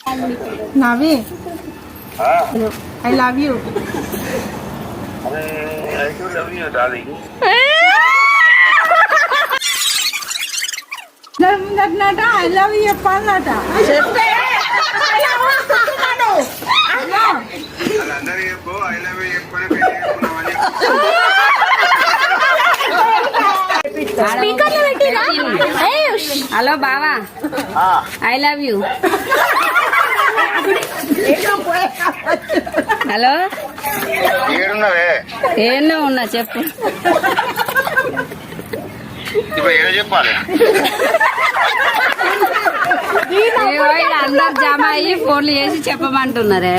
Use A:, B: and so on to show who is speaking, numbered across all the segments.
A: Navi, I love you.
B: I do love you, darling.
A: I love you, Palata.
C: Hello బావా, I love you. Hello, ఏమన్నా ఉన్నా చెప్పు.
B: చెప్పాలి
C: అందరు జమ అయ్యి ఫోన్లు చేసి చెప్పమంటున్నారే.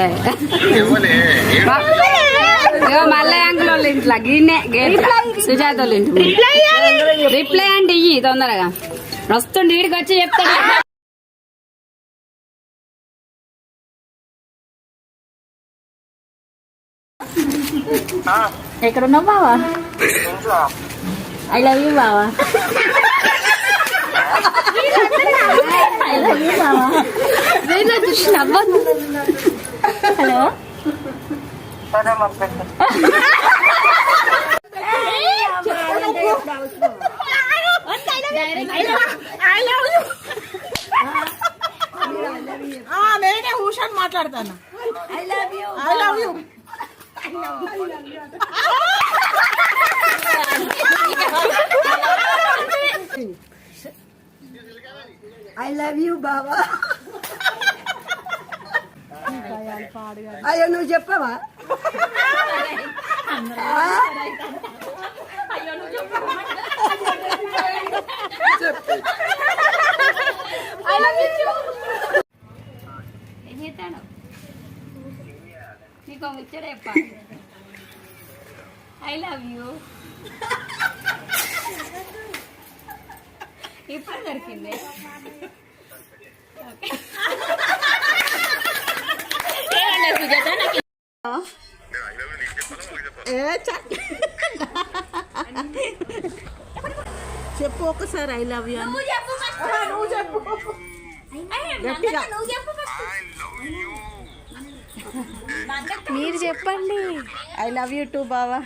C: మల్లయ్య అంకుల్ వాళ్ళ ఇంట్లో గిన్నె గేట్ సుజాత వాళ్ళ ఇంటి రిప్లై అంటే ఇయ్యి తొందరగా. వస్తుండే వీడికి వచ్చి చెప్తాడు.
A: ఎక్కడున్నావు బావా? ఐ లవ్ యూ బావా. ఐ లవ్ యూ బావా. హలో, నేనే ఊషాన్ని మాట్లాడతాను. I love you, I love you, I love you బావా. అయ్యో నువ్వు చెప్పవా?
C: ఏం చేస్తాను నీకు ముచ్చట చెప్ప. I love you. ఇప్పుడు దొరికింది.
A: చెప్పు ఒకసారి ఐ లవ్ యూ అని. నువ్వు చెప్పు గట్టిగా.
C: మీరు చెప్పండి.
A: ఐ లవ్ యూ టూ బావా.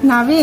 A: Navi,